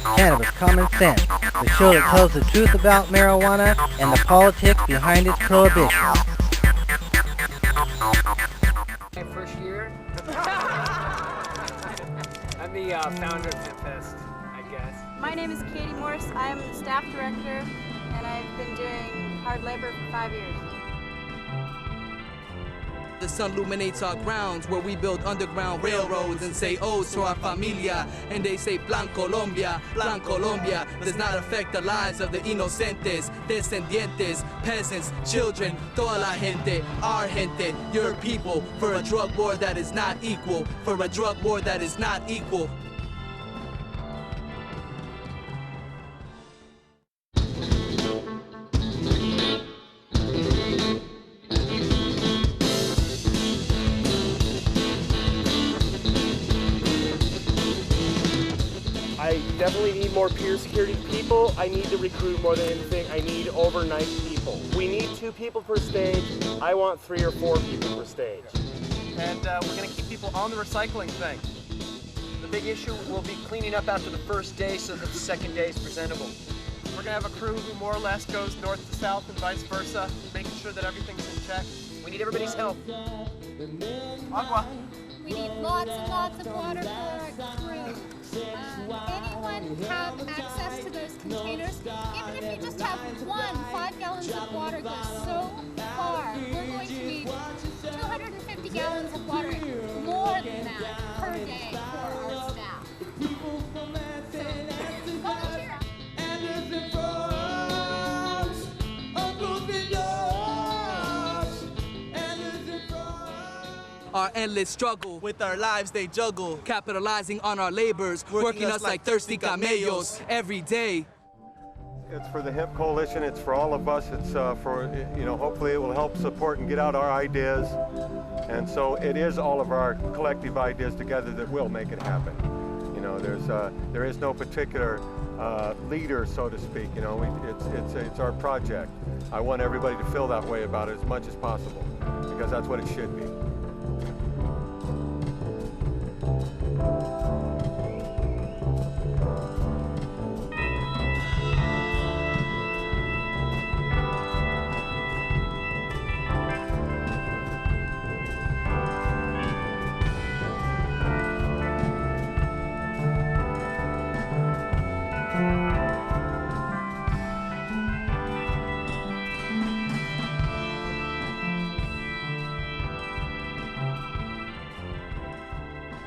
Cannabis Common Sense, the show that tells the truth about marijuana and the politics behind its prohibition. My first year. I'm the founder of Cannabis, I guess. My name is Katie Morse. I'm the staff director, and I've been doing hard labor for 5 years. The sun illuminates our grounds where we build underground railroads and say odes to our familia. And they say Plan Colombia does not affect the lives of the inocentes, descendientes, peasants, children, toda la gente, our gente, your people, for a drug war that is not equal, for a drug war that is not equal. I definitely need more peer security people. I need to recruit more than anything. I need overnight people. We need 2 people per stage. I want 3 or 4 people per stage. And we're going to keep people on the recycling thing. The big issue will be cleaning up after the first day so that the second day is presentable. We're going to have a crew who more or less goes north to south and vice versa, making sure that everything's in check. We need everybody's help. Agua. We need lots and lots of water for our crew. Anyone have access to those containers? Even if you just have 5 gallons of water goes so far. We're going to need 250 gallons of water, more than that, per day for our staff. So, volunteer. Our endless struggle, with our lives they juggle, capitalizing on our labors, working us like thirsty camellos every day. It's for the HIP Coalition, it's for all of us, it's for, hopefully it will help support and get out our ideas. And so it is all of our collective ideas together that will make it happen. There is no particular leader, so to speak, it's our project. I want everybody to feel that way about it as much as possible, because that's what it should be.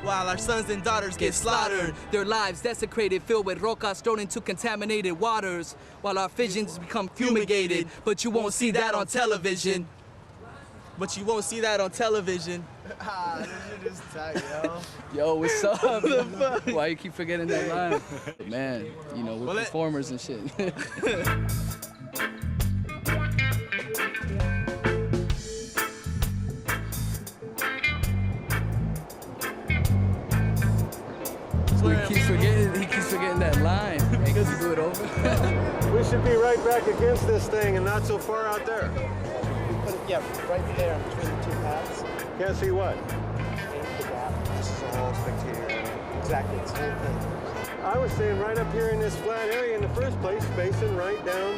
While our sons and daughters get slaughtered, their lives desecrated, filled with rocas thrown into contaminated waters, while our visions become fumigated, but you won't see that on television. But you won't see that on television. This shit is tight, yo. Yo, what's up? Why you keep forgetting that line? Man, we're performers and shit. He keeps forgetting that line. Hey, can you do it over? We should be right back against this thing and not so far out there. Yeah, right there between the 2 paths. Can't see what? The gap. This is a whole spectator area. Exactly, it's the whole thing. I was saying right up here in this flat area in the first place, facing right down.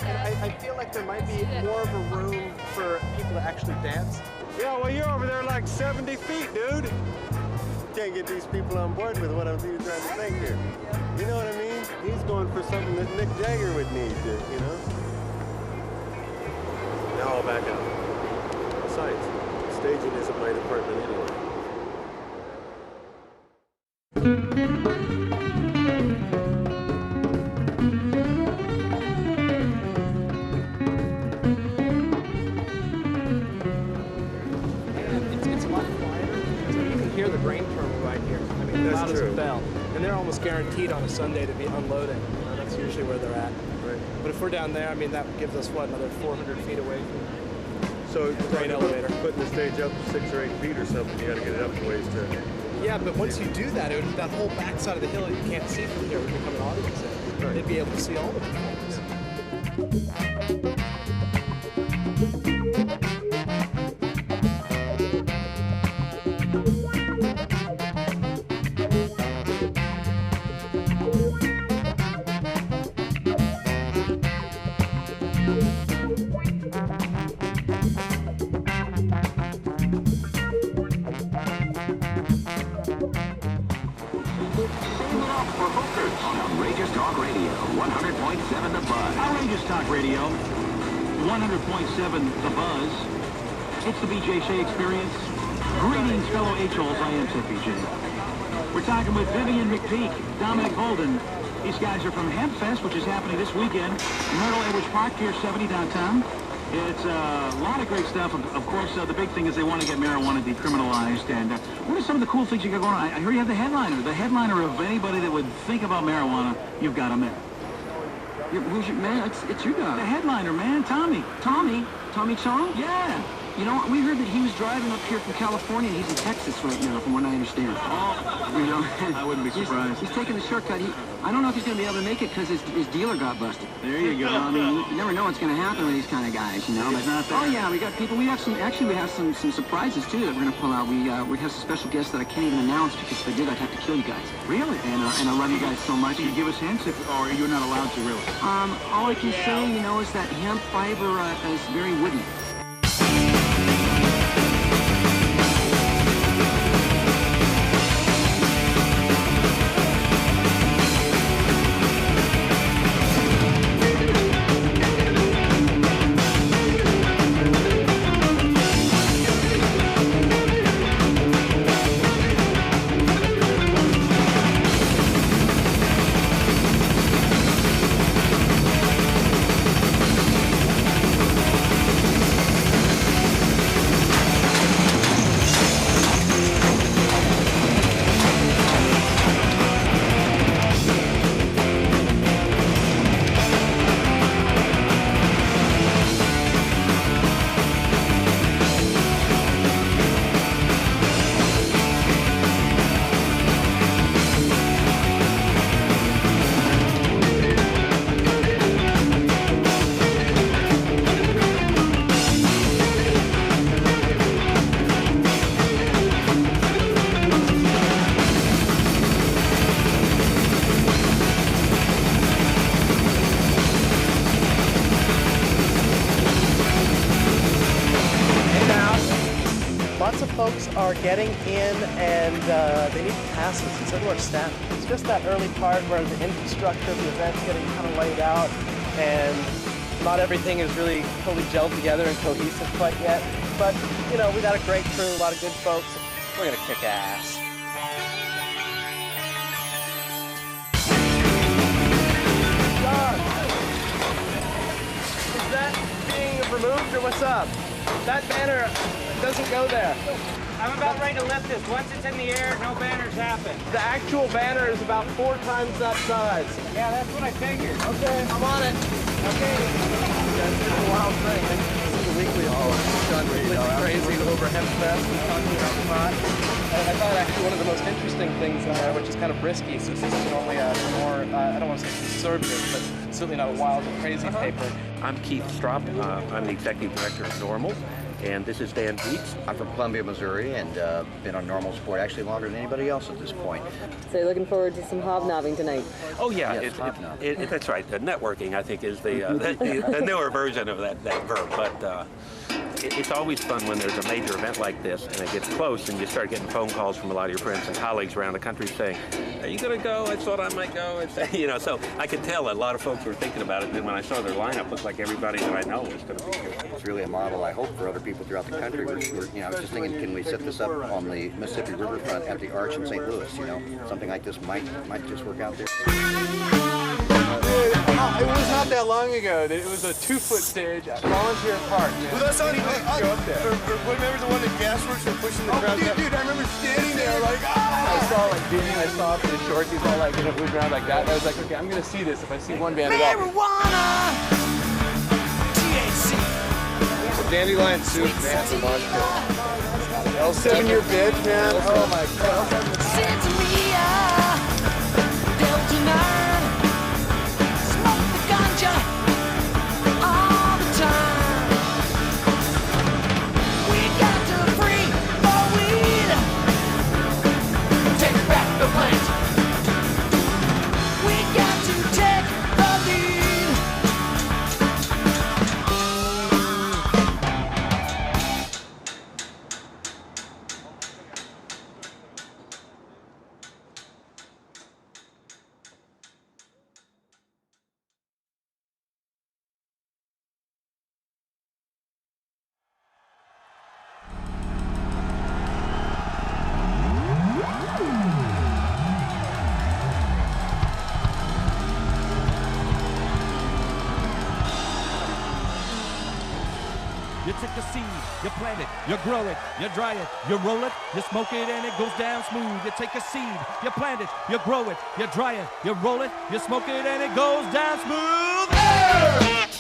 I feel like there might be more of a room for people to actually dance. Yeah, well, you're over there like 70 feet, dude. Can't get these people on board with what I'm trying to think here. You know what I mean? He's going for something that Mick Jagger would need, Now I'll back out. Besides, staging isn't my department anyway. It's a lot quieter because you can hear the grain terminal right here. I mean, That's loud true. as a bell. And they're almost guaranteed on a Sunday to be unloading. That's usually where they're at. Right. But if we're down there, I mean, that gives us, another 400 feet away from So the grain elevator. Putting the stage up 6 or 8 feet or something, you got to get it up a ways to. Yeah, but once you do that, that whole back side of the hill you can't see from here would become an audience area. Right. They'd be able to see all the performers. 100.7 The Buzz. Outrageous talk radio. 100.7 The Buzz. It's the BJ Shea Experience. Greetings, fellow H-holes. I am Tip BJ. We're talking with Vivian McPeak, Dominic Holden. These guys are from Hempfest, which is happening this weekend. Myrtle Edwards Park, Pier 70 downtown. It's a lot of great stuff. Of course, the big thing is they want to get marijuana decriminalized. And what are some of the cool things you got going on? I heard you have the headliner. The headliner of anybody that would think about marijuana, you've got him there. Who's your man? It's your guy. The headliner, man, Tommy. Tommy? Tommy Chong? Yeah. You know, we heard that he was driving up here from California, and he's in Texas right now, from what I understand. Oh, you know, I wouldn't be surprised. He's taking the shortcut. I don't know if he's going to be able to make it because his dealer got busted. There you go. I mean, you never know what's going to happen with these kind of guys, you know. He's not there. Oh yeah, we got people. We have some. Actually, we have some surprises too that we're going to pull out. We have some special guests that I can't even announce because if I did, I'd have to kill you guys. Really? And I love you guys so much. Can you give us hints, or you're not allowed to really? All I can say, you know, is that hemp fiber is very woody. Lots of folks are getting in and they need passes, and so do our staff. It's just that early part where the infrastructure of the event's getting kind of laid out, and not everything is really fully gelled together and cohesive quite yet. But, you know, we got a great crew, a lot of good folks. We're gonna kick ass. John, is that being removed or what's up? That banner doesn't go there. I'm about ready to lift this. Once it's in the air, no banners happen. The actual banner is about 4 times that size. Yeah, that's what I figured. Okay, I'm on it. Okay. That's just a wild thing. This is a weekly haul. It's gone completely crazy over Hempfest and talking about pot. I thought actually one of the most interesting things in there, which is kind of risky, since this is normally a more, I don't want to say conservative, but certainly not a wild and crazy paper. I'm Keith Stropp. I'm the executive director of Normal. And this is Dan Dietz. I'm from Columbia, Missouri, and been on Normal Sport actually longer than anybody else at this point. So you're looking forward to some hobnobbing tonight? Oh yeah, yes, that's right. The networking, I think, is the newer version of that verb. But it's always fun when there's a major event like this and it gets close and you start getting phone calls from a lot of your friends and colleagues around the country saying, "Are you going to go? I thought I might go." You know, so I could tell a lot of folks were thinking about it. And then when I saw their lineup, it looked like everybody that I know was going to be here. It's really a model, I hope, for other people throughout the country. I was just thinking, can we set this up on the Mississippi riverfront at the Arch in St. Louis? You know, something like this might just work out there. It was not that long ago that it was a 2-foot stage at Volunteer Park. Well, that's on go up there. Remember the one that Gasworks were pushing the crowd? Dude, I remember standing there like, ah! I saw like Jimmy, I saw up in the shorts, he's all like, moving around like that. And I was like, okay, I'm gonna see this if I see one band at all. Marijuana! THC! Dandelion soup, man, the mosh pit. L7 your bitch, man. Oh my god. Santeria, Delta 9, smoke the ganja all the time. We got to free more weed, take back the plant. We got to take the lead. take a seed, you plant it, you grow it, you dry it, you roll it, you smoke it, and it goes down smooth. You take a seed, you plant it, you grow it, you dry it, you roll it, you smoke it, and it goes down smooth. Hey!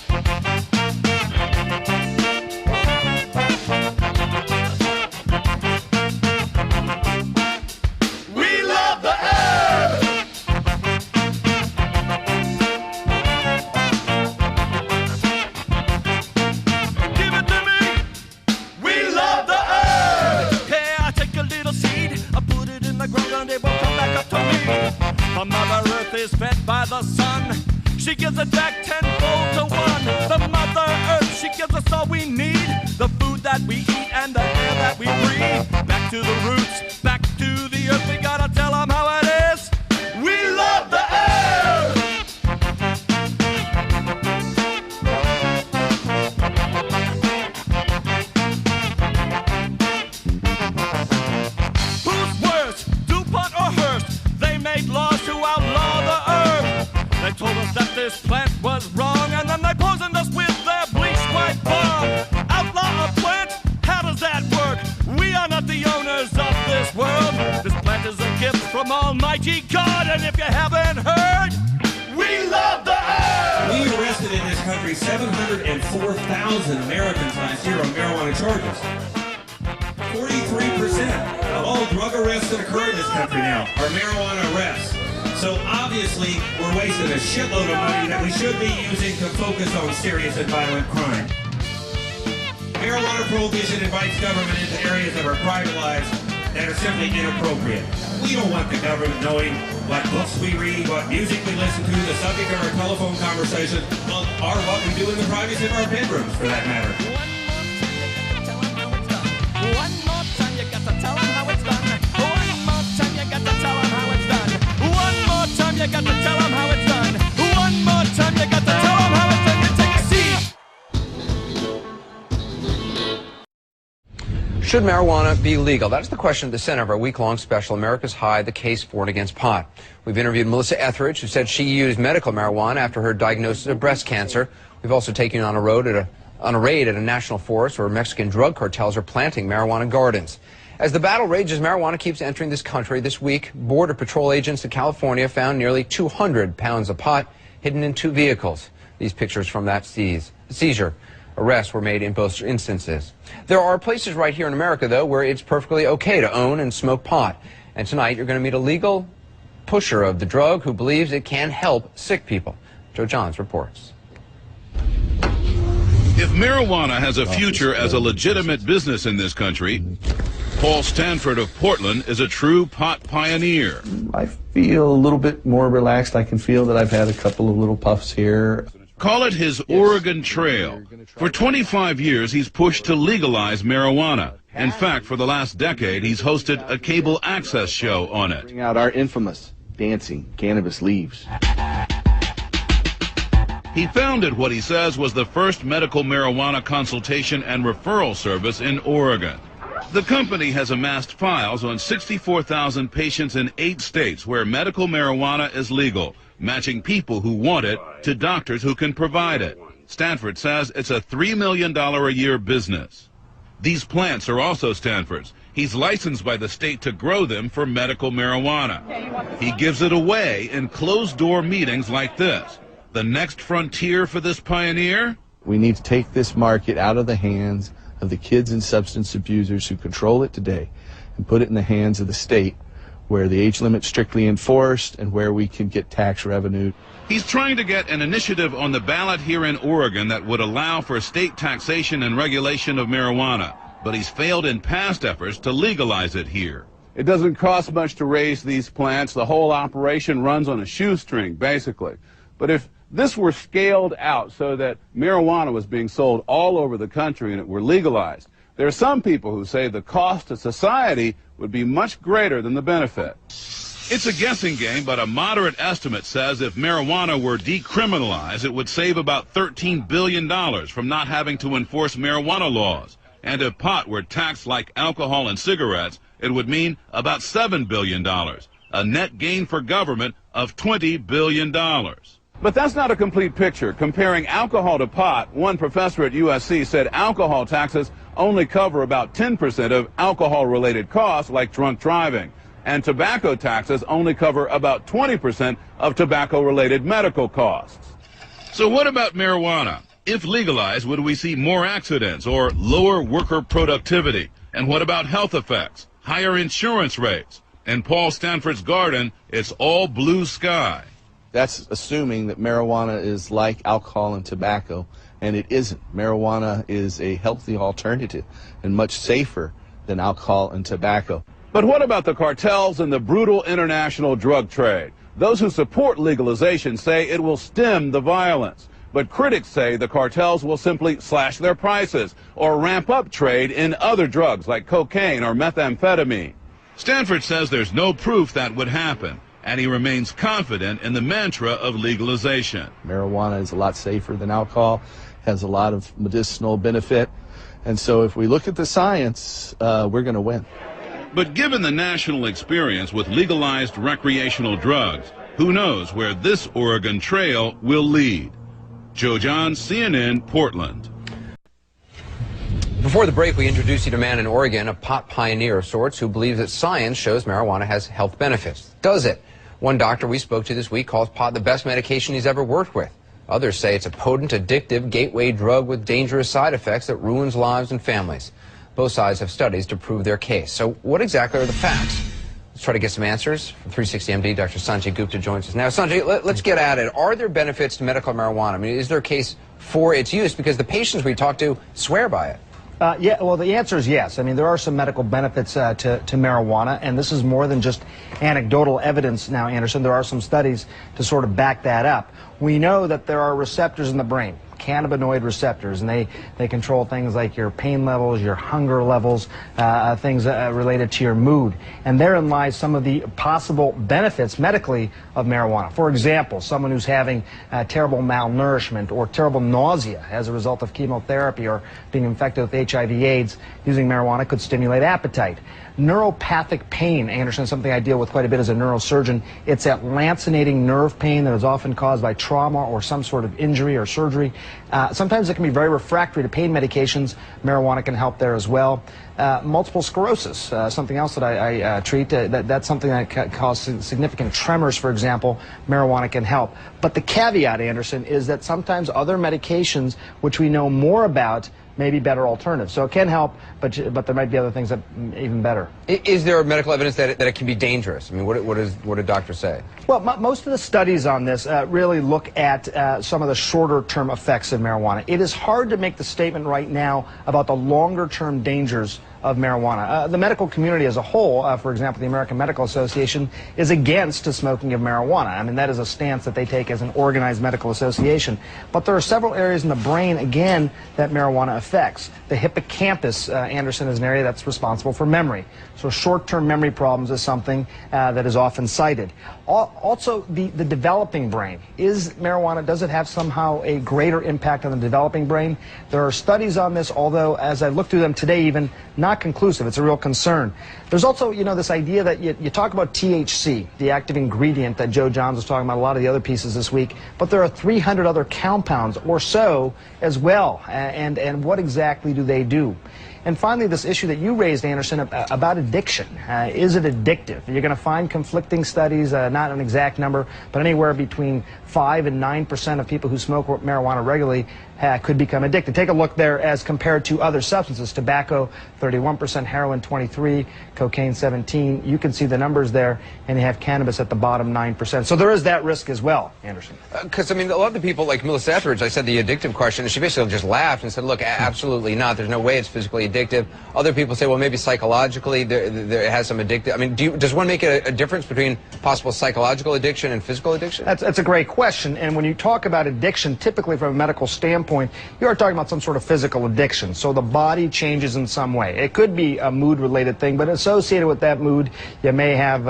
We love the herb! Give it to me! We love the herb! Hey, I take a little seed, I put it in the ground, and it will come back up to me. The Mother Earth is fed by the sun. She gives it back tenfold to one. The Mother Earth, she gives us all we need. The food that we eat and the air that we breathe. Back to the roots, back to the earth. We gotta tell them how it is. We love the herb! Who's worse, DuPont or Hearst? They made laws to outlaw the herb. They told us that this plant was wrong, and then they poisoned us with their bleach white bomb. Outlaw a plant? How does that work? We are not the owners of this world. This plant is a gift from Almighty God, and if you haven't heard, we love the herb! We arrested in this country 704,000 Americans last year on marijuana charges. 43% of all drug arrests that occur in this country now are marijuana arrests. So obviously, we're wasting a shitload of money that we should be using to focus on serious and violent crime. Marijuana prohibition invites government into areas of our private lives that are simply inappropriate. We don't want the government knowing what books we read, what music we listen to, the subject of our telephone conversation, or what we do in the privacy of our bedrooms, for that matter. one more time you got to tell them how it's done. One more time you got to tell them how it's done. One more time you got to tell them how it's done. One more time you got to tell them how it's done. You take a seat. Should marijuana be legal? That is the question at the center of our week-long special, America's High, the case for and against pot. We've interviewed Melissa Etheridge, who said she used medical marijuana after her diagnosis of breast cancer. We've also taken you on a raid at a national forest where Mexican drug cartels are planting marijuana gardens. As the battle rages, marijuana keeps entering this country. This week, Border Patrol agents in California found nearly 200 pounds of pot hidden in 2 vehicles. These pictures from that seizure. Arrests were made in both instances. There are places right here in America, though, where it's perfectly okay to own and smoke pot. And tonight, you're going to meet a legal pusher of the drug who believes it can help sick people. Joe Johns reports. If marijuana has a future as a legitimate business in this country, Paul Stanford of Portland is a true pot pioneer. I feel a little bit more relaxed. I can feel that I've had a couple of little puffs here. Call it his Oregon Trail. For 25 years, he's pushed to legalize marijuana. In fact, for the last decade, he's hosted a cable access show on it. Bring out our infamous dancing cannabis leaves. He founded what he says was the first medical marijuana consultation and referral service in Oregon. The company has amassed files on 64,000 patients in 8 states where medical marijuana is legal, matching people who want it to doctors who can provide it. Stanford says it's a $3 million a year business. These plants are also Stanford's. He's licensed by the state to grow them for medical marijuana. He gives it away in closed-door meetings like this. The next frontier for this pioneer? We need to take this market out of the hands of the kids and substance abusers who control it today and put it in the hands of the state, where the age limit's strictly enforced and where we can get tax revenue. He's trying to get an initiative on the ballot here in Oregon that would allow for state taxation and regulation of marijuana, but he's failed in past efforts to legalize it here. It doesn't cost much to raise these plants. The whole operation runs on a shoestring, basically. But if this were scaled out so that marijuana was being sold all over the country and it were legalized, there are some people who say the cost to society would be much greater than the benefit. It's a guessing game, but a moderate estimate says if marijuana were decriminalized, it would save about $13 billion from not having to enforce marijuana laws. And if pot were taxed like alcohol and cigarettes, it would mean about $7 billion, a net gain for government of $20 billion. But that's not a complete picture. Comparing alcohol to pot, one professor at USC said alcohol taxes only cover about 10% of alcohol-related costs like drunk driving, and tobacco taxes only cover about 20% of tobacco-related medical costs. So what about marijuana? If legalized, would we see more accidents or lower worker productivity? And what about health effects, higher insurance rates? In Paul Stanford's garden, it's all blue sky. That's assuming that marijuana is like alcohol and tobacco, and it isn't. Marijuana is a healthy alternative and much safer than alcohol and tobacco. But what about the cartels and the brutal international drug trade? Those who support legalization say it will stem the violence. But critics say the cartels will simply slash their prices or ramp up trade in other drugs like cocaine or methamphetamine. Stanford says there's no proof that would happen, and he remains confident in the mantra of legalization. Marijuana is a lot safer than alcohol, has a lot of medicinal benefit, and so if we look at the science, we're going to win. But given the national experience with legalized recreational drugs, who knows where this Oregon trail will lead? Joe John, CNN, Portland. Before the break, we introduced you to a man in Oregon, a pot pioneer of sorts, who believes that science shows marijuana has health benefits. Does it? One doctor we spoke to this week calls pot the best medication he's ever worked with. Others say it's a potent, addictive, gateway drug with dangerous side effects that ruins lives and families. Both sides have studies to prove their case. So what exactly are the facts? Let's try to get some answers. From 360 MD, Dr. Sanjay Gupta joins us now. Sanjay, let's get at it. Are there benefits to medical marijuana? I mean, is there a case for its use? Because the patients we talk to swear by it. Yeah, well, the answer is yes. I mean, there are some medical benefits to marijuana, and this is more than just anecdotal evidence now, Anderson. There are some studies to sort of back that up. We know that there are receptors in the brain, cannabinoid receptors, and they control things like your pain levels, your hunger levels, things related to your mood. And therein lies some of the possible benefits medically of marijuana. For example, someone who's having terrible malnourishment or terrible nausea as a result of chemotherapy or being infected with HIV/AIDS, using marijuana could stimulate appetite. Neuropathic pain, Anderson, something I deal with quite a bit as a neurosurgeon. It's that lancinating nerve pain that is often caused by trauma or some sort of injury or surgery. Sometimes it can be very refractory to pain medications. Marijuana can help there as well. Multiple sclerosis, something else that I treat, that's something that causes significant tremors, for example. Marijuana can help. But the caveat, Anderson, is that sometimes other medications, which we know more about, may be better alternatives. So it can help, but there might be other things that even better. Is there medical evidence that it can be dangerous? I mean, what do doctors say? Well, most of the studies on this really look at some of the shorter-term effects of marijuana. It is hard to make the statement right now about the longer-term dangers of marijuana. The medical community as a whole, for example, the American Medical Association, is against the smoking of marijuana. I mean, that is a stance that they take as an organized medical association. But there are several areas in the brain, again, that marijuana affects. The hippocampus, Anderson, is an area that's responsible for memory. So short-term memory problems is something that is often cited. Also, the developing brain. Does it have somehow a greater impact on the developing brain? There are studies on this, although as I look through them today, even not conclusive. It's a real concern. There's also, this idea that you talk about THC, the active ingredient that Joe Johns was talking about, a lot of the other pieces this week, but there are 300 other compounds or so as well. And what exactly do they do? And finally, this issue that you raised, Anderson, about addiction. Is it addictive? You're going to find conflicting studies, not an exact number, but anywhere between 5 and 9% of people who smoke marijuana regularly could become addicted. Take a look there as compared to other substances. Tobacco, 31%, heroin, 23%, cocaine, 17%. You can see the numbers there, and you have cannabis at the bottom, 9%. So there is that risk as well, Anderson. Because, I mean, a lot of the people, like Melissa Etheridge, I said the addictive question, and she basically just laughed and said, look, absolutely not. There's no way it's physically addictive. Other people say, well, maybe psychologically there has some addictive. I mean, does one make a difference between possible psychological addiction and physical addiction? That's a great question. And when you talk about addiction, typically from a medical standpoint, you are talking about some sort of physical addiction. So the body changes in some way. It could be a mood-related thing, but associated with that mood, you may have,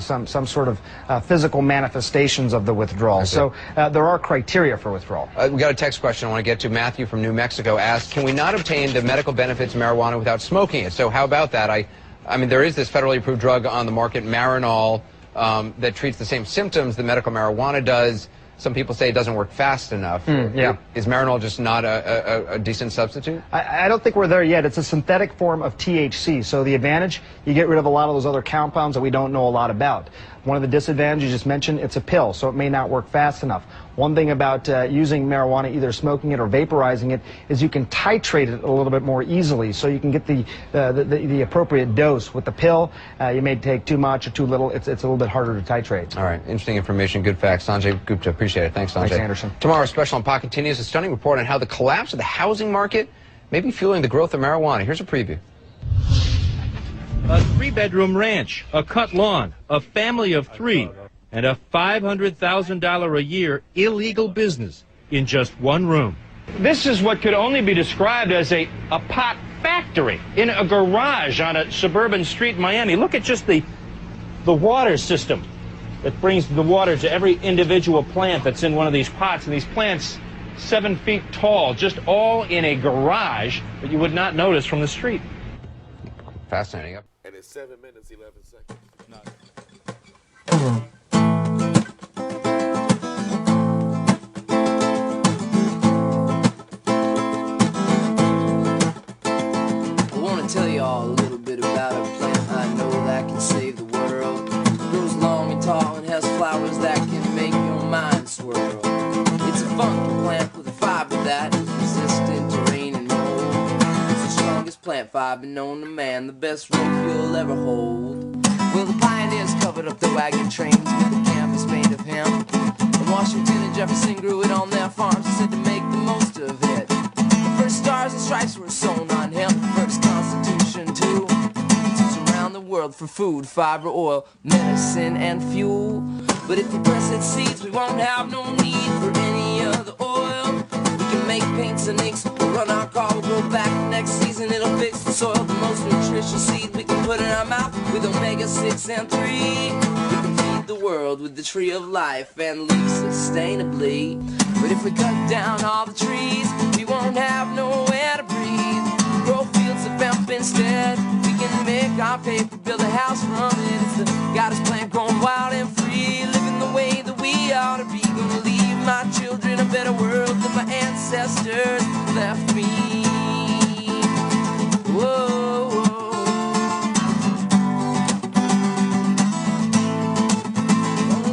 some sort of physical manifestations of the withdrawal. So there are criteria for withdrawal. We got a text question I want to get to. Matthew from New Mexico asked, can we not obtain the medical benefits of marijuana without smoking it? So how about that? I mean, there is this federally approved drug on the market, Marinol, that treats the same symptoms that medical marijuana does. some people say it doesn't work fast enough. Yeah. Is Marinol just not a decent substitute? I don't think we're there yet. It's a synthetic form of THC. So the advantage, you get rid of a lot of those other compounds that we don't know a lot about. One of the disadvantages you just mentioned, it's a pill, so it may not work fast enough. One thing about using marijuana, either smoking it or vaporizing it, is you can titrate it a little bit more easily, so you can get the appropriate dose. With the pill, you may take too much or too little. It's a little bit harder to titrate. All right, interesting information, good facts. Sanjay Gupta, appreciate it. Thanks, Sanjay. Thanks, Anderson. Tomorrow's Special on Pot continues a stunning report on how the collapse of the housing market may be fueling the growth of marijuana. Here's a preview. A 3-bedroom ranch, a cut lawn, a family of 3, and a $500,000 a year illegal business in just one room. This is what could only be described as a pot factory in a garage on a suburban street in Miami. Look at just the water system that brings the water to every individual plant that's in one of these pots. And these plants, 7 feet tall, just all in a garage that you would not notice from the street. Fascinating. And it's 7 minutes, 11 seconds. I want to tell you all a little bit about a plant I know that can save the world. It grows long and tall and has flowers that can make your mind swirl. It's a funky plant with a fiber that is resistant to rain and mold. It's the strongest plant fiber known to man, the best rope you'll ever hold. Well, the pioneers covered up the wagon trains with a canvas made of hemp. And Washington and Jefferson grew it on their farms and said to make the most of it. The first stars and stripes were sewn on hemp, the first Constitution too. It's around the world for food, fiber, oil, medicine, and fuel. But if we press its seeds, we won't have no need for any other oil. We can make paints and inks, we'll run our car, we'll go back next season, it'll fix the soil. The most nutritious seed we can put in our mouth with omega-6 and 3. We can feed the world with the tree of life and live sustainably. But if we cut down all the trees, we won't have nowhere to breathe. Grow fields of hemp instead. We can make our paper, build a house from it. It's the goddess plant growing wild and free, living the way that we ought to be. Gonna leave my children a better world than my ancestors left me. Whoa, whoa.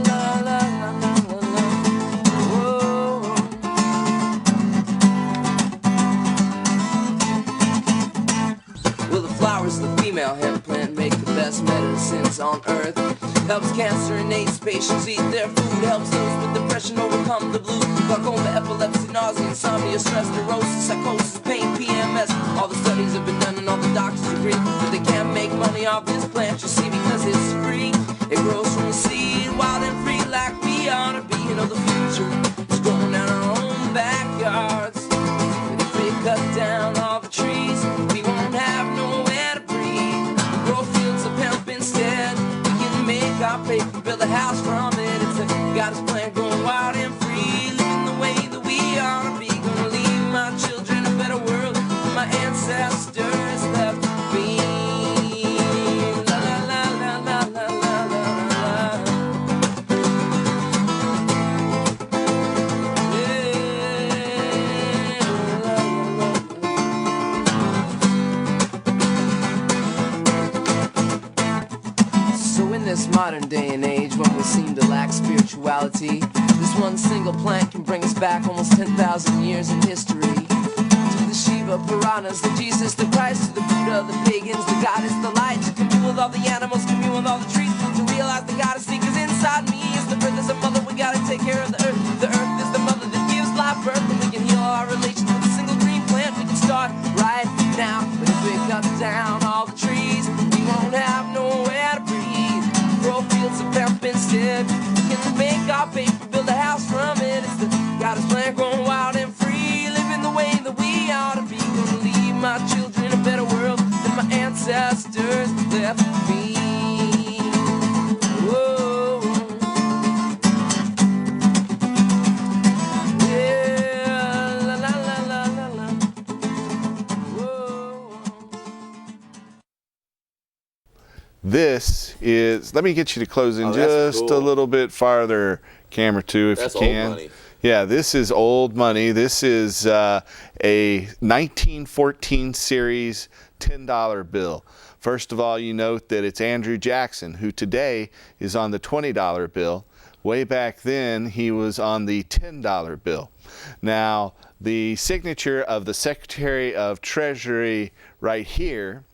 La, la, la, la, la, la. Whoa. Well, the flowers of the female hemp plant make the best medicines on earth. Helps cancer and AIDS patients eat their food. Helps those with depression overcome the blues. Glaucoma, epilepsy, nausea, insomnia, stress, neurosis, psychosis, pain, PMS. All the studies have been done and all the doctors agree that they can't make money off this plant, you see, because it's free. It grows from the seed, wild and free, like we ought to be. You know, the future is growing down our own backyards. But if we cut down all the trees, we won't have nowhere to breathe. We'll grow fields of hemp instead. Make our paper, build a house from it. It's a goddess plant growing wild and free, living the way that we ought to be. Gonna leave my children a better world than my ancestors left me. La la la la la la la la. So in this modern day and age, when we seem to lack spirituality, this one single plant can bring us back almost 10,000 years in history. To the Shiva, Puranas, the Jesus, the Christ, to the Buddha, the pagans, the goddess, the light, to commune with all the animals, commune with all the trees, to realize the goddess because inside me is the earth is a mother. We gotta take care of the earth. The earth is the mother that gives life birth, and we can heal our relations with a single green plant. We can start right now. But if we cut down all the trees, we won't have nowhere to breathe. Grow fields of hemp instead. We can make our paper, build a house from it. It's the goddess plant growing wild and free, living the way that we ought to be. Gonna leave my children a better world than my ancestors left me. Whoa. Yeah, la la la la la la. Whoa. This is, let me get you to close in just a little bit farther. camera 2 if That's you can. old money. Yeah, this is old money. This is a 1914 series $10 bill. First of all, you note that it's Andrew Jackson, who today is on the $20 bill. Way back then, he was on the $10 bill. Now, the signature of the Secretary of Treasury right here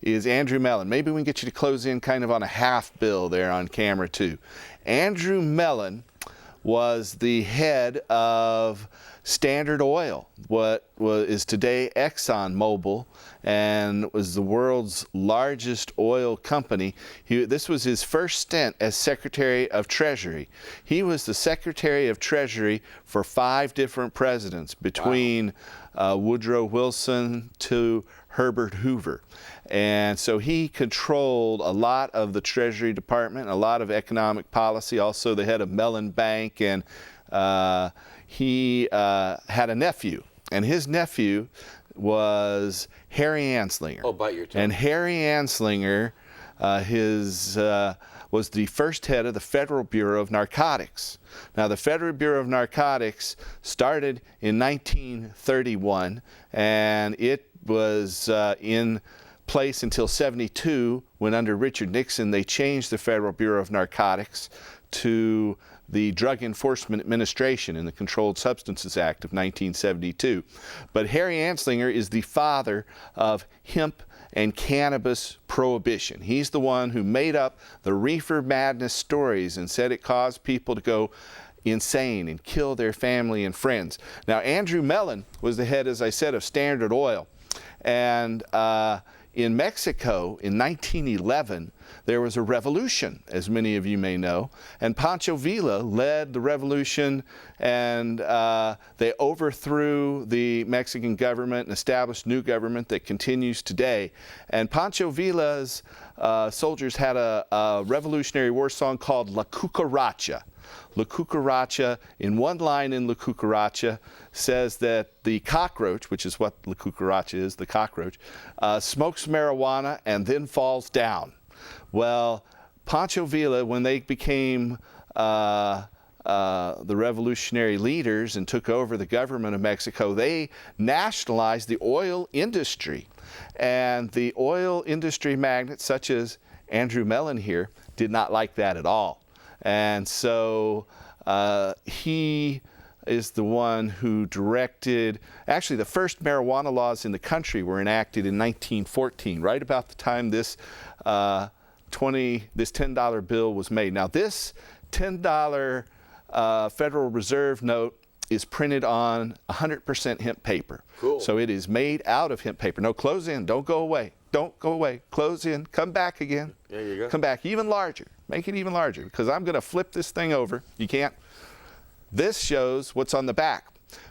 is Andrew Mellon. Maybe we can get you to close in kind of on a half bill there on camera 2. Andrew Mellon was the head of Standard Oil, what is today ExxonMobil, and was the world's largest oil company. This was his first stint as Secretary of Treasury. He was the Secretary of Treasury for 5 different presidents, between Woodrow Wilson to Herbert Hoover. And so he controlled a lot of the Treasury Department, a lot of economic policy, also the head of Mellon Bank, and he had a nephew, and his nephew was Harry Anslinger. Oh, bite your tongue. And Harry Anslinger was the first head of the Federal Bureau of Narcotics. Now, the Federal Bureau of Narcotics started in 1931, and it was in place until '72, when under Richard Nixon they changed the Federal Bureau of Narcotics to the Drug Enforcement Administration in the Controlled Substances Act of 1972. But Harry Anslinger is the father of hemp and cannabis prohibition. He's the one who made up the reefer madness stories and said it caused people to go insane and kill their family and friends. Now, Andrew Mellon was the head, as I said, of Standard Oil. And in Mexico, in 1911, there was a revolution, as many of you may know, and Pancho Villa led the revolution, and they overthrew the Mexican government and established a new government that continues today. And Pancho Villa's soldiers had a Revolutionary War song called La Cucaracha. La Cucaracha, in one line in La Cucaracha, says that the cockroach, which is what La Cucaracha is, the cockroach, smokes marijuana and then falls down. Well, Pancho Villa, when they became the revolutionary leaders and took over the government of Mexico, they nationalized the oil industry. And the oil industry magnates, such as Andrew Mellon here, did not like that at all. And so he is the one who directed, actually the first marijuana laws in the country were enacted in 1914, right about the time this $10 bill was made. Now, this $10 Federal Reserve note is printed on 100% hemp paper. Cool. So it is made out of hemp paper. No, close in, don't go away. Don't go away. Close in, come back again. There you go. Come back even larger. Make it even larger, because I'm going to flip this thing over. You can't. This shows what's on the back.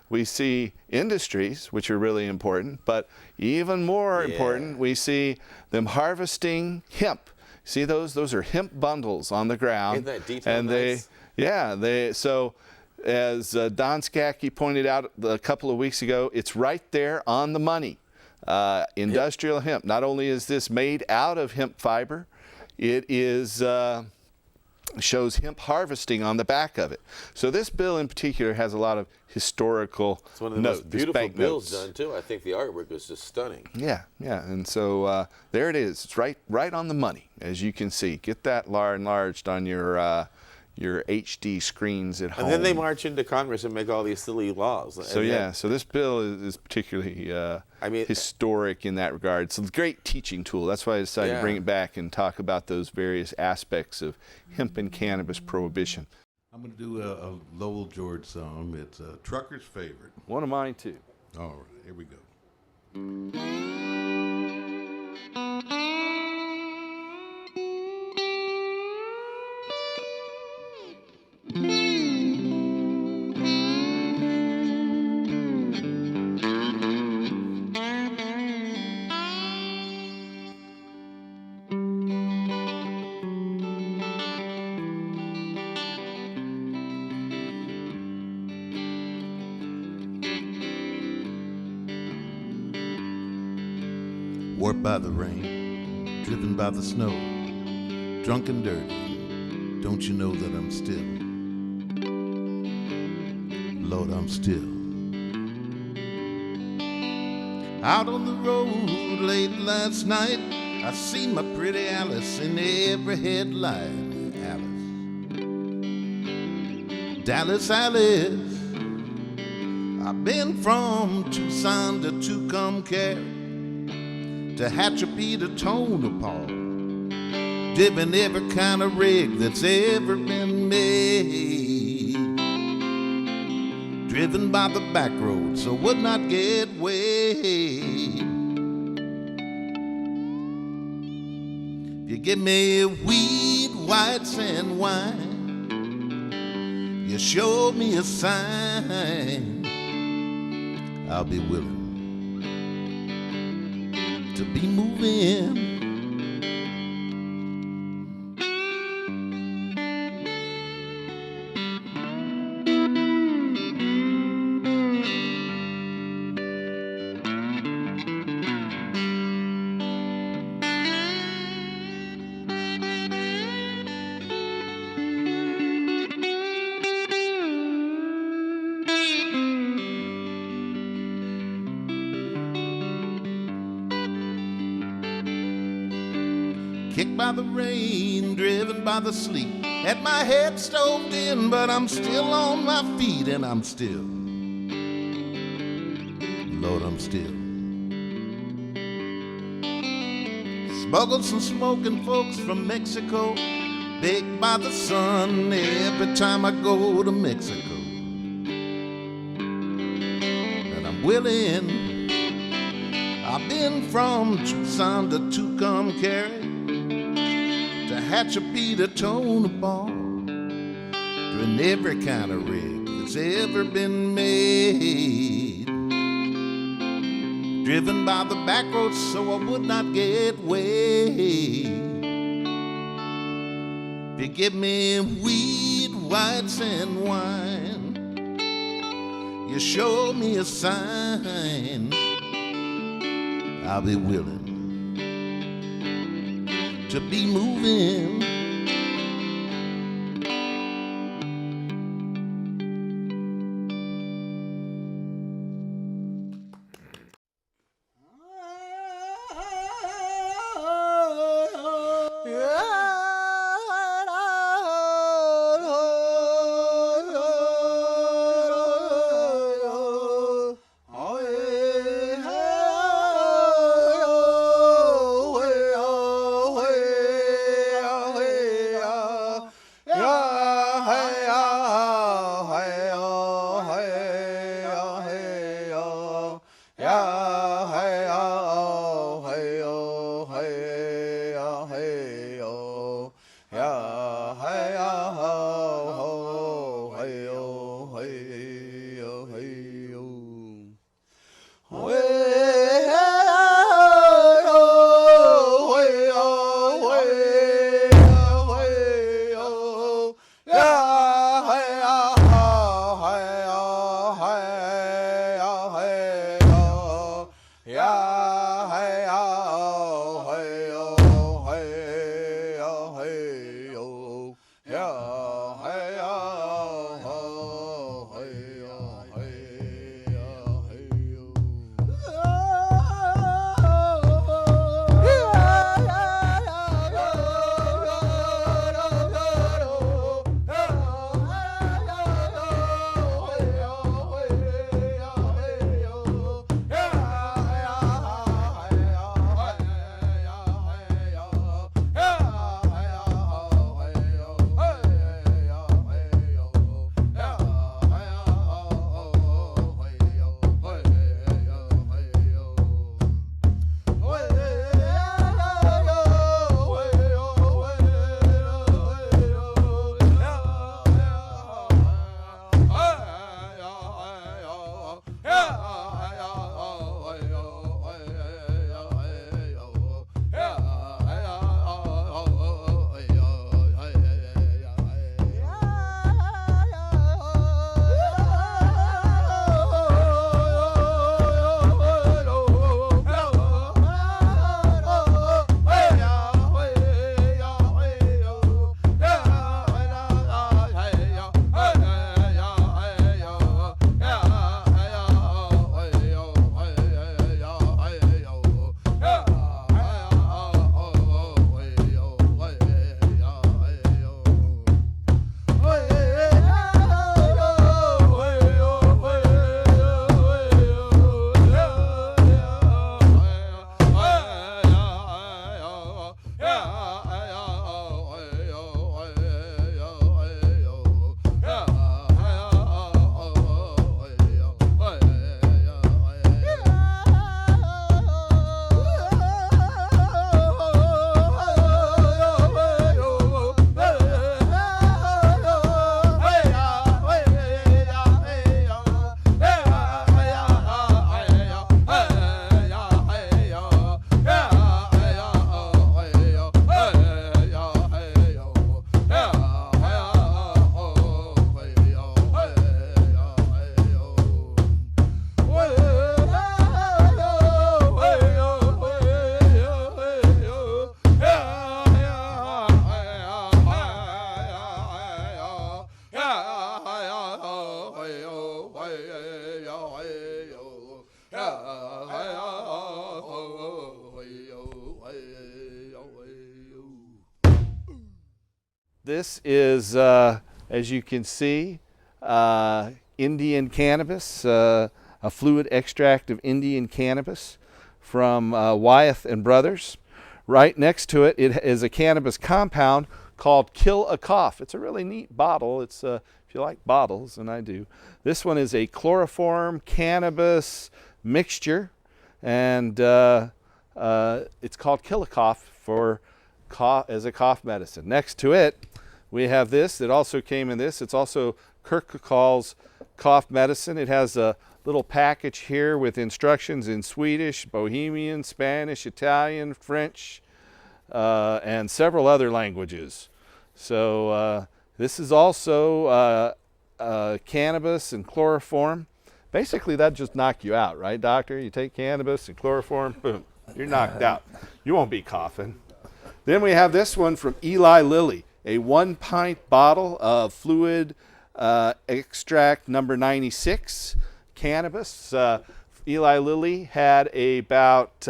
We see industries, which are really important, but even more important, we see them harvesting hemp. See those? Those are hemp bundles on the ground. Isn't that detail and nice? So as Don Skacke pointed out a couple of weeks ago, it's right there on the money. Industrial hemp. Not only is this made out of hemp fiber, it is shows hemp harvesting on the back of it. So this bill in particular has a lot of historical notes. It's one of the most beautiful bills notes. done too. I think the artwork was just stunning. Yeah, and so there it is. It's right on the money, as you can see. Get that enlarged on your HD screens at home. And then they march into Congress and make all these silly laws. So so this bill is particularly historic in that regard. It's a great teaching tool. That's why I decided to bring it back and talk about those various aspects of hemp and cannabis prohibition. I'm going to do a Lowell George song. It's a trucker's favorite. One of mine, too. All right, here we go. Warped by the rain, driven by the snow, drunk and dirty, don't you know that I'm still Lord, I'm still out on the road late last night. I seen my pretty Alice in every headline. Alice, Dallas Alice. I've been from Tucson to Tucumcari, to Hatchapee to Tonopah, driven every kind of rig that's ever been made, driven by the back road so would not get weighed. If you give me weed, whites, and wine, you show me a sign, I'll be willing to be moving. Kicked by the rain, driven by the sleet, had my head stoved in, but I'm still on my feet, and I'm still, Lord, I'm still. Smuggled some smoking folks from Mexico, baked by the sun every time I go to Mexico. And I'm willing, I've been from Tucson to Tucumcari, to Hatchapee to Tonopah, doing every kind of rig that's ever been made, driven by the back roads so I would not get weighed. If you give me weed, whites, and wine, you show me a sign, I'll be willing to be moving. This is, as you can see, Indian cannabis, a fluid extract of Indian cannabis from Wyeth and Brothers. Right next to it, it is a cannabis compound called Kill a Cough. It's a really neat bottle. It's if you like bottles, and I do. This one is a chloroform cannabis mixture, and it's called Kill a Cough for as a cough medicine. Next to it, we have this. It also came in this. It's also Kirkcall's cough medicine. It has a little package here with instructions in Swedish, Bohemian, Spanish, Italian, French, and several other languages. So this is also cannabis and chloroform. Basically, that just knock you out, right, doctor? You take cannabis and chloroform, boom, you're knocked out. You won't be coughing. Then we have this one from Eli Lilly, a 1-pint bottle of fluid extract number 96, cannabis. Eli Lilly had about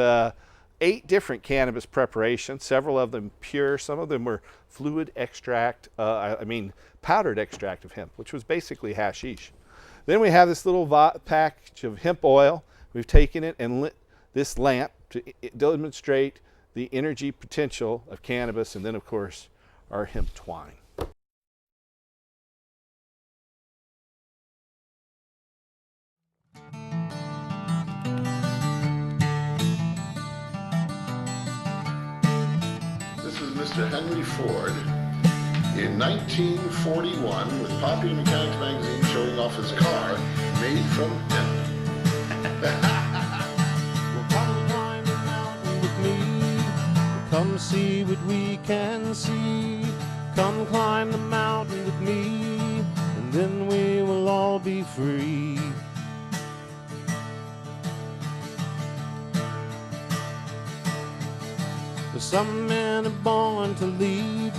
8 different cannabis preparations, several of them pure, some of them were fluid extract, powdered extract of hemp, which was basically hashish. Then we have this little package of hemp oil. We've taken it and lit this lamp to demonstrate the energy potential of cannabis, and then of course our hemp twine. This is Mr. Henry Ford in 1941 with Popular Mechanics magazine showing off his car made from hemp. Come see what we can see. Come climb the mountain with me, and then we will all be free. Some men are born to lead,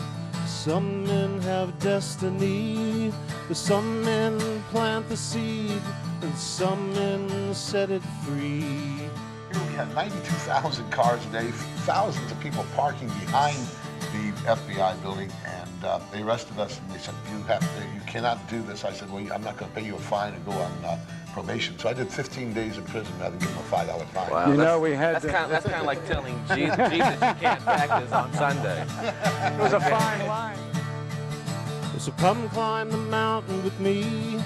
some men have destiny. Some men plant the seed, and some men set it free. We had 92,000 cars a day, thousands of people parking behind the FBI building, and they arrested us and they said, you cannot do this. I said, well, I'm not going to pay you a fine and go on probation. So I did 15 days in prison rather than give them a $5 fine. Wow, you know, that's kind of like telling Jesus you can't practice on Sunday. It was a fine line. So come climb the mountain with me,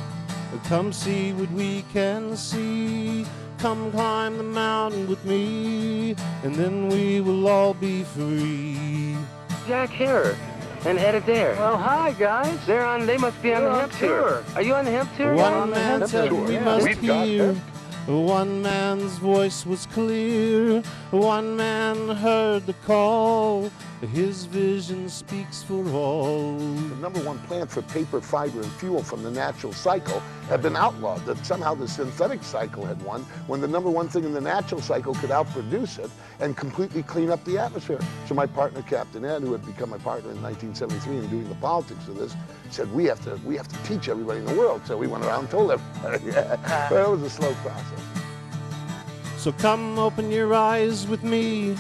come see what we can see. Come climb the mountain with me, and then we will all be free. Jack here and Ed Adair. Well, hi, guys. They must be on the hemp tour. Are you on the hemp tour? One man said we must hear. One man's voice was clear. One man heard the call. His vision speaks for all. The #1 plant for paper, fiber, and fuel from the natural cycle had been outlawed. That somehow the synthetic cycle had won, when the #1 thing in the natural cycle could outproduce it and completely clean up the atmosphere. So my partner, Captain Ed, who had become my partner in 1973 and doing the politics of this, said, we have to teach everybody in the world. So we went around and told everybody. Yeah. But it was a slow process. So come open your eyes with me,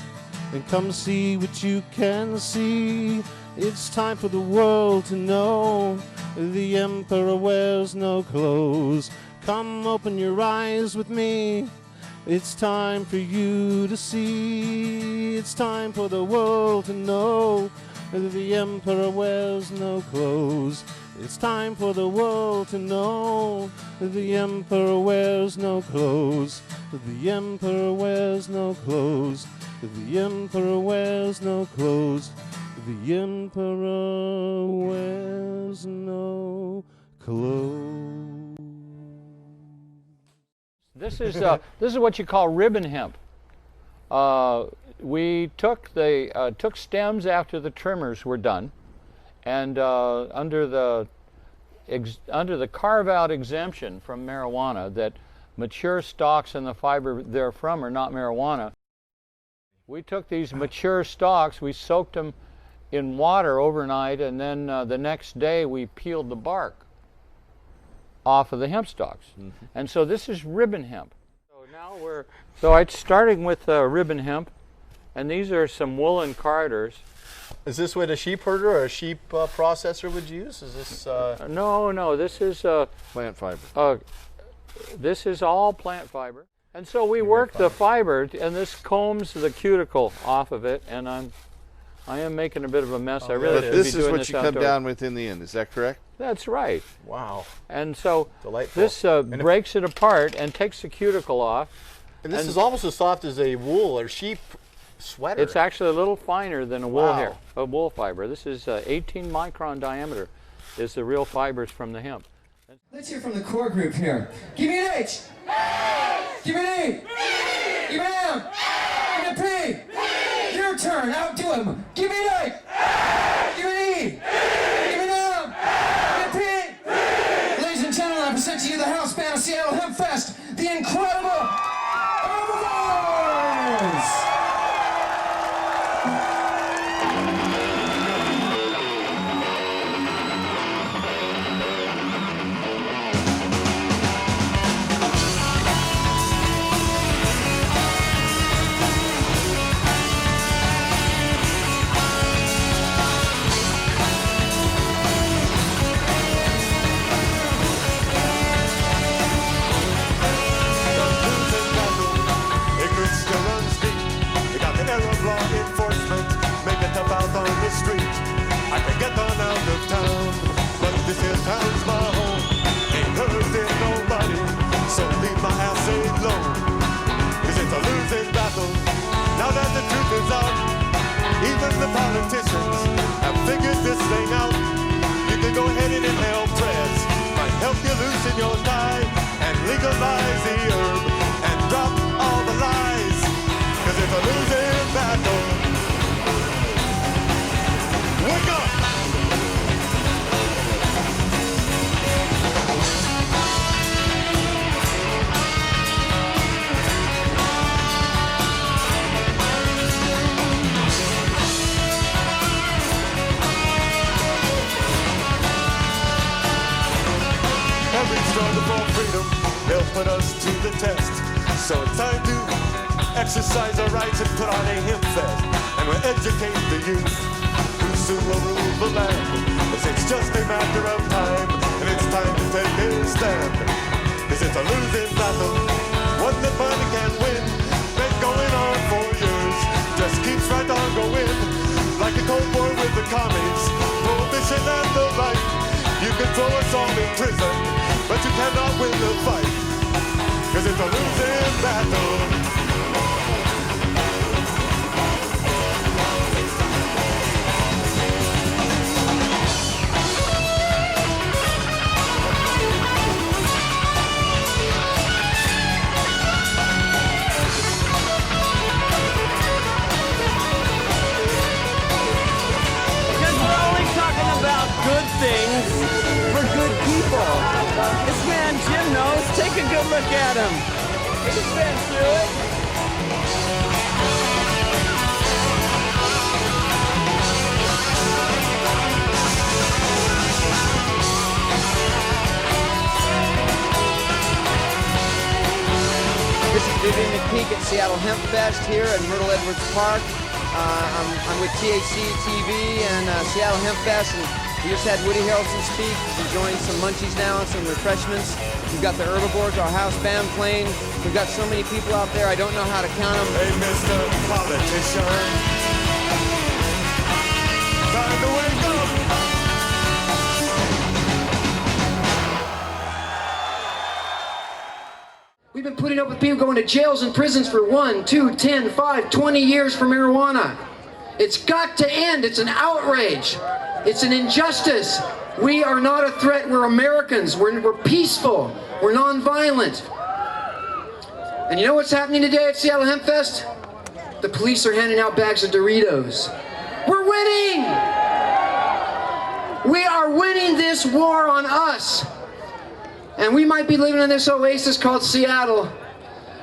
and come see what you can see. It's time for the world to know the emperor wears no clothes. Come open your eyes with me, It's time for you to see. It's time for the world to know that the emperor wears no clothes. It's time for the world to know that the emperor wears no clothes. That the emperor wears no clothes. That the emperor wears no clothes. That the emperor wears no clothes. This is what you call ribbon hemp. We took stems after the trimmers were done, and under the carve-out exemption from marijuana, that mature stalks and the fiber therefrom are not marijuana. We took these mature stalks, we soaked them in water overnight, and then the next day we peeled the bark off of the hemp stalks. Mm-hmm. And so this is ribbon hemp. So it's starting with ribbon hemp, and these are some woolen carders. Is this what a sheep herder or a sheep processor would use? Is this? No. This is plant fiber. This is all plant fiber, and so we work the fiber, and this combs the cuticle off of it. And I am making a bit of a mess. I really. But this is what you come down with in the end. Is that correct? That's right. Wow. And so delightful. This breaks it apart and takes the cuticle off. And this is almost as soft as a wool or sheep sweater. It's actually a little finer than a wool hair, a wool fiber. This is 18 micron diameter is the real fibers from the hemp. Let's hear from the core group here. Give me an H. Give me an E. Give me an M. Give me a P. Your turn. Outdo him. Give me an A. Give me an E. Give me an M. Give me a P. Ladies and gentlemen, I present to you the house band of Seattle Hemp Fest, the incredible Herbivores. Out on the street, I can get on out of town, but this here town's my home, ain't hurting nobody, so leave my ass alone, 'cause it's a losing battle, now that the truth is out, even the politicians have figured this thing out, you can go ahead and inhale press, might help you loosen your tie, and legalize the herb, and drop all the lies, 'cause it's a losing battle. Wake up! Every struggle for freedom, they'll put us to the test. So it's time to exercise our rights and put on a hemp fest. And we'll educate the youth. Soon will rule the land, 'cause it's just a matter of time, and it's time to take a stand, 'cause it's a losing battle, one that money can win, been going on for years, just keeps right on going, like a cold war with the commies, prohibition and the like, you can throw us all in prison, but you cannot win the fight, 'cause it's a losing battle. Good things for good people. This man Jim knows. Take a good look at him. He's been through it. This is Vivian McPeak at Seattle Hemp Fest here in Myrtle Edwards Park. I'm with THC TV and Seattle Hemp Fest, and we just had Woody Harrelson speak. He's enjoying some munchies now and some refreshments. We've got the herbivores, our house band playing. We've got so many people out there, I don't know how to count them. Hey, Mr. Politician, time to wake up. We've been putting up with people going to jails and prisons for 1, 2, 10, 5, 20 years for marijuana. It's got to end. It's an outrage. It's an injustice. We are not a threat. We're Americans. We're peaceful. We're nonviolent. And you know what's happening today at Seattle Hemp Fest? The police are handing out bags of Doritos. We're winning! We are winning this war on us. And we might be living in this oasis called Seattle,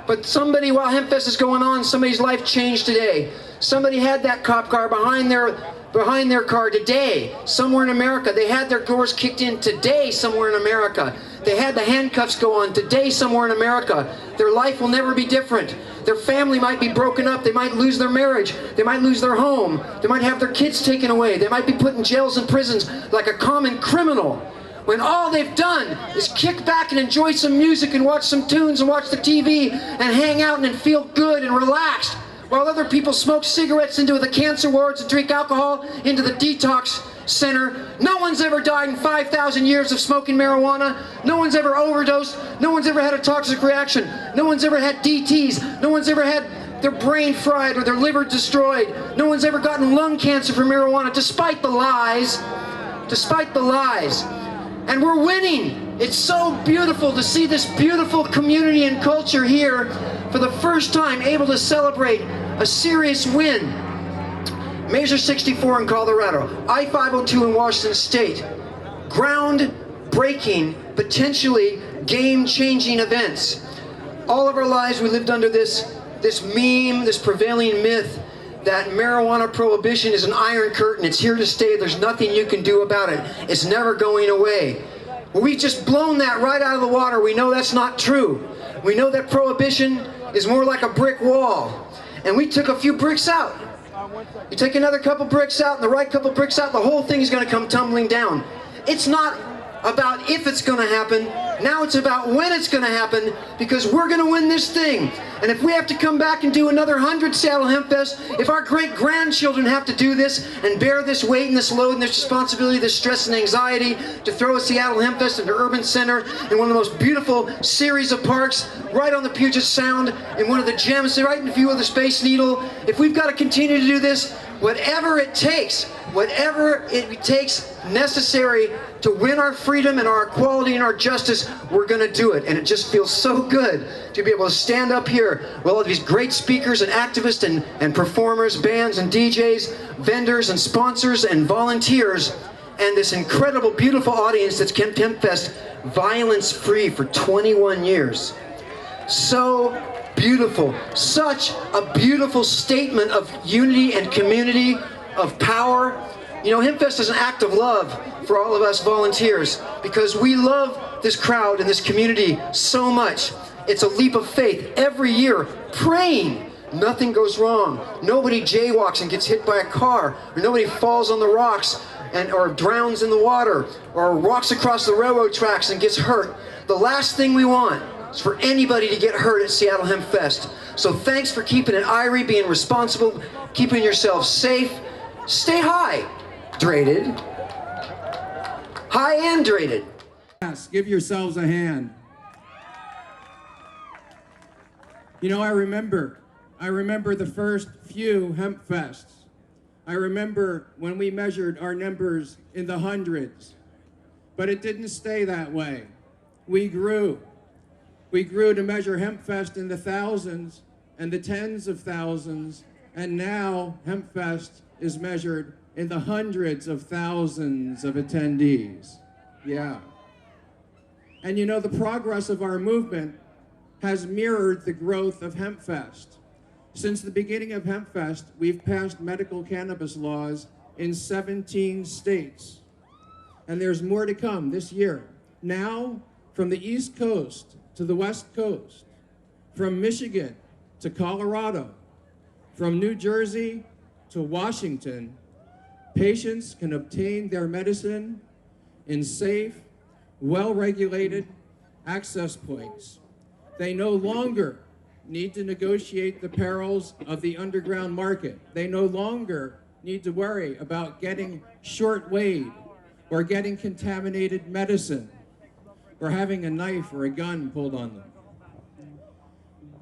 but somebody, while HempFest is going on, somebody's life changed today. Somebody had that cop car behind their car today, somewhere in America. They had their doors kicked in today, somewhere in America. They had the handcuffs go on today, somewhere in America. Their life will never be different. Their family might be broken up. They might lose their marriage. They might lose their home. They might have their kids taken away. They might be put in jails and prisons like a common criminal, when all they've done is kick back and enjoy some music and watch some tunes and watch the TV and hang out and feel good and relaxed, while other people smoke cigarettes into the cancer wards and drink alcohol into the detox center. No one's ever died in 5,000 years of smoking marijuana. No one's ever overdosed. No one's ever had a toxic reaction. No one's ever had DTs. No one's ever had their brain fried or their liver destroyed. No one's ever gotten lung cancer from marijuana, despite the lies. Despite the lies. And we're winning. It's so beautiful to see this beautiful community and culture here for the first time able to celebrate a serious win. Measure 64 in Colorado, I-502 in Washington State. Ground-breaking, potentially game-changing events. All of our lives we lived under this meme, this prevailing myth that marijuana prohibition is an iron curtain. It's here to stay. There's nothing you can do about it. It's never going away. Well, we've just blown that right out of the water. We know that's not true. We know that prohibition is more like a brick wall. And we took a few bricks out. You take another couple bricks out and the right couple bricks out, the whole thing is going to come tumbling down. It's not about if it's going to happen. Now it's about when it's going to happen, because we're going to win this thing. And if we have to come back and do another 100 Seattle Hemp Fest, if our great-grandchildren have to do this and bear this weight and this load and this responsibility, this stress and anxiety to throw a Seattle Hemp Fest into Urban Center in one of the most beautiful series of parks, right on the Puget Sound, in one of the gems, right in view of the Space Needle, if we've got to continue to do this, whatever it takes necessary to win our freedom and our equality and our justice, we're going to do it. And it just feels so good to be able to stand up here with all of these great speakers and activists and performers, bands and DJs, vendors and sponsors and volunteers, and this incredible, beautiful audience that's kept Hemp Fest violence-free for 21 years. So beautiful. Such a beautiful statement of unity and community, of power. You know, HempFest is an act of love for all of us volunteers, because we love this crowd and this community so much. It's a leap of faith every year, praying nothing goes wrong. Nobody jaywalks and gets hit by a car, or nobody falls on the rocks or drowns in the water, or walks across the railroad tracks and gets hurt. The last thing we want is for anybody to get hurt at Seattle Hemp Fest. So thanks for keeping it irie, being responsible, keeping yourself safe. Stay hydrated. High and hydrated. Yes, give yourselves a hand. You know, I remember the first few Hemp Fests. I remember when we measured our numbers in the hundreds, but it didn't stay that way. We grew. We grew to measure Hemp Fest in the thousands and the tens of thousands, and now Hemp Fest is measured in the hundreds of thousands of attendees. Yeah. And you know, the progress of our movement has mirrored the growth of Hemp Fest. Since the beginning of Hemp Fest, we've passed medical cannabis laws in 17 states. And there's more to come this year. Now, from the East Coast to the West Coast, from Michigan to Colorado, from New Jersey to Washington, patients can obtain their medicine in safe, well-regulated access points. They no longer need to negotiate the perils of the underground market. They no longer need to worry about getting short-weighed or getting contaminated medicine or having a knife or a gun pulled on them.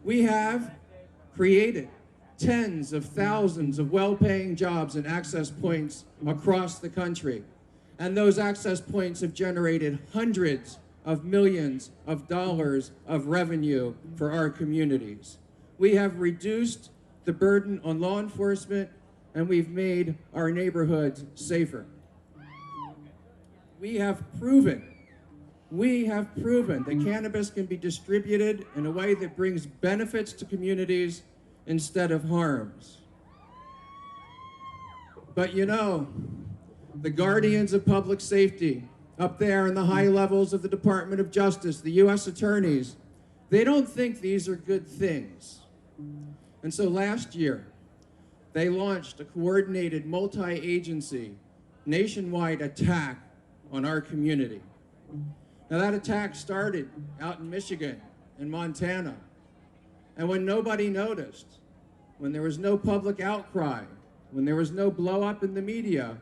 We have created tens of thousands of well-paying jobs and access points across the country. And those access points have generated hundreds of millions of dollars of revenue for our communities. We have reduced the burden on law enforcement, and we've made our neighborhoods safer. We have proven that cannabis can be distributed in a way that brings benefits to communities instead of harms. But you know, the guardians of public safety up there in the high levels of the Department of Justice, the U.S. attorneys, they don't think these are good things. And so last year, they launched a coordinated multi-agency nationwide attack on our community. Now that attack started out in Michigan and Montana. And when nobody noticed, when there was no public outcry, when there was no blow up in the media,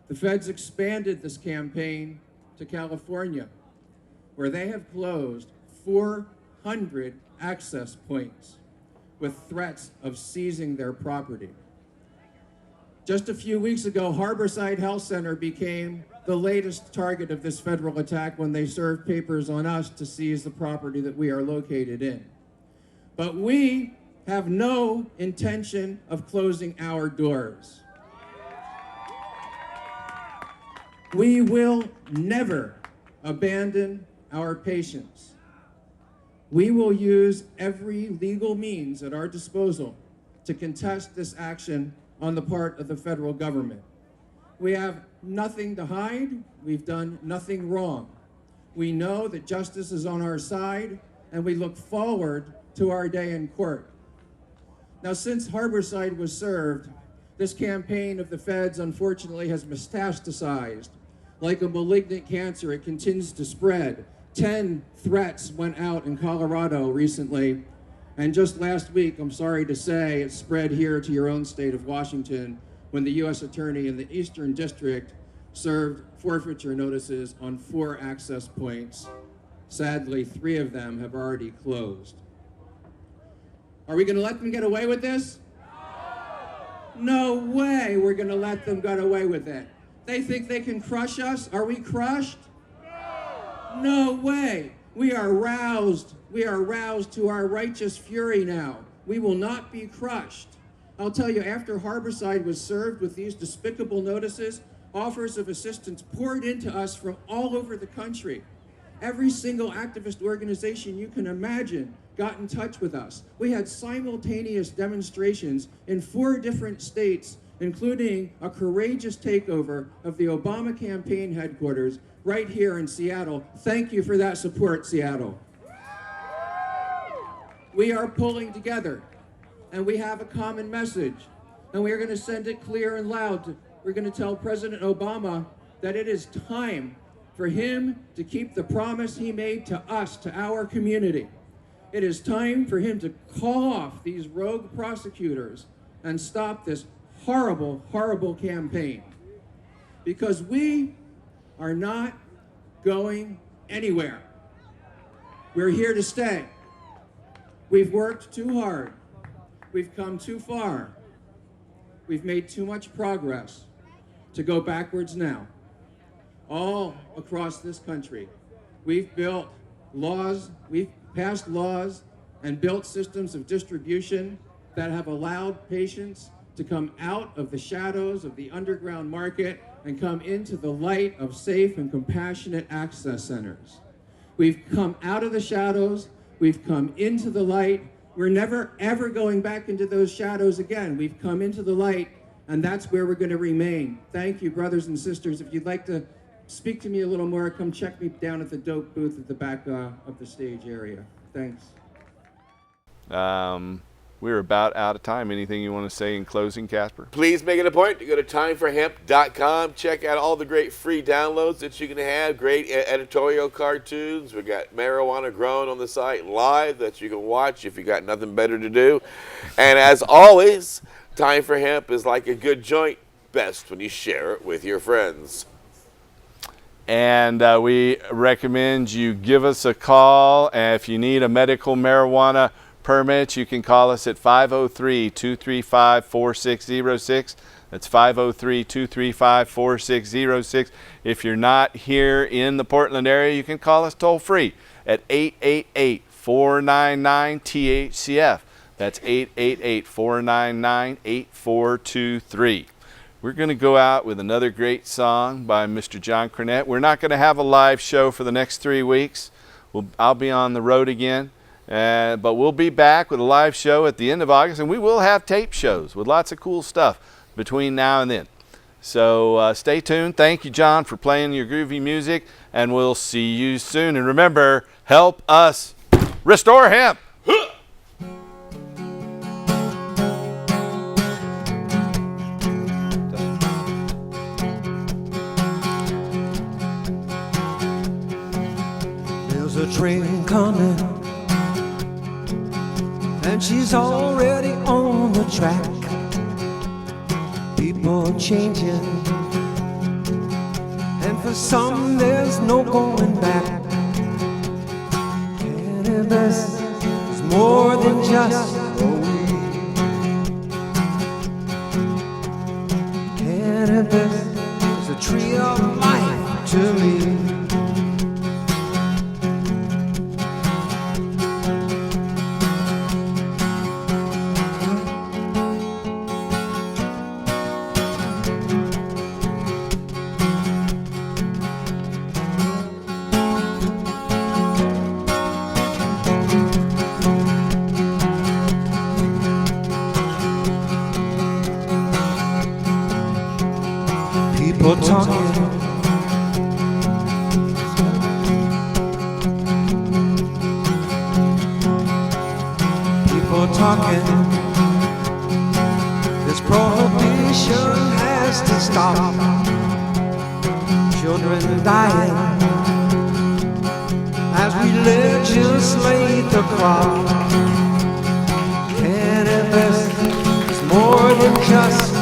the feds expanded this campaign to California, where they have closed 400 access points with threats of seizing their property. Just a few weeks ago, Harborside Health Center became the latest target of this federal attack when they served papers on us to seize the property that we are located in. But we have no intention of closing our doors. We will never abandon our patients. We will use every legal means at our disposal to contest this action on the part of the federal government. We have nothing to hide. We've done nothing wrong. We know that justice is on our side, and we look forward to our day in court. Now, since Harborside was served, this campaign of the feds, unfortunately, has metastasized. Like a malignant cancer, it continues to spread. 10 threats went out in Colorado recently, and just last week, I'm sorry to say, it spread here to your own state of Washington when the U.S. Attorney in the Eastern District served forfeiture notices on 4 access points. Sadly, 3 of them have already closed. Are we going to let them get away with this? No way we're going to let them get away with it. They think they can crush us. Are we crushed? No way. We are roused. We are roused to our righteous fury now. We will not be crushed. I'll tell you, after Harborside was served with these despicable notices, offers of assistance poured into us from all over the country. Every single activist organization you can imagine got in touch with us. We had simultaneous demonstrations in 4 different states, including a courageous takeover of the Obama campaign headquarters right here in Seattle. Thank you for that support, Seattle. We are pulling together, and we have a common message, and we are going to send it clear and loud. We're going to tell President Obama that it is time for him to keep the promise he made to us, to our community. It is time for him to call off these rogue prosecutors and stop this horrible, horrible campaign. Because we are not going anywhere. We're here to stay. We've worked too hard. We've come too far. We've made too much progress to go backwards now. All across this country, we've built laws, we've passed laws and built systems of distribution that have allowed patients to come out of the shadows of the underground market and come into the light of safe and compassionate access centers. We've come out of the shadows, we've come into the light. We're never ever going back into those shadows again. We've come into the light, and that's where we're going to remain. Thank you, brothers and sisters. If you'd like to speak to me a little more, come check me down at the dope booth at the back of the stage area. Thanks. we're about out of time. Anything you want to say in closing, Casper? Please make it a point to go to timeforhemp.com. Check out all the great free downloads that you can have. Great editorial cartoons. We got marijuana grown on the site live that you can watch if you got nothing better to do. And as always, Time for Hemp is like a good joint, best when you share it with your friends. And we recommend you give us a call. And if you need a medical marijuana permit, you can call us at 503-235-4606. That's 503-235-4606. If you're not here in the Portland area, you can call us toll free at 888-499-THCF. That's 888-499-8423. We're going to go out with another great song by Mr. John Cornette. We're not going to have a live show for the next 3 weeks. I'll be on the road again. But we'll be back with a live show at the end of August, and we will have tape shows with lots of cool stuff between now and then. So stay tuned. Thank you, John, for playing your groovy music, and we'll see you soon. And remember, help us restore hemp. There's a train coming, and she's already on the track. People changing, and for some there's no going back. Cannabis is more than just a weed. Cannabis is a tree of life to me. People talking, people talking. This prohibition has to stop. Children dying as we legislate the crop. Cannabis is more than just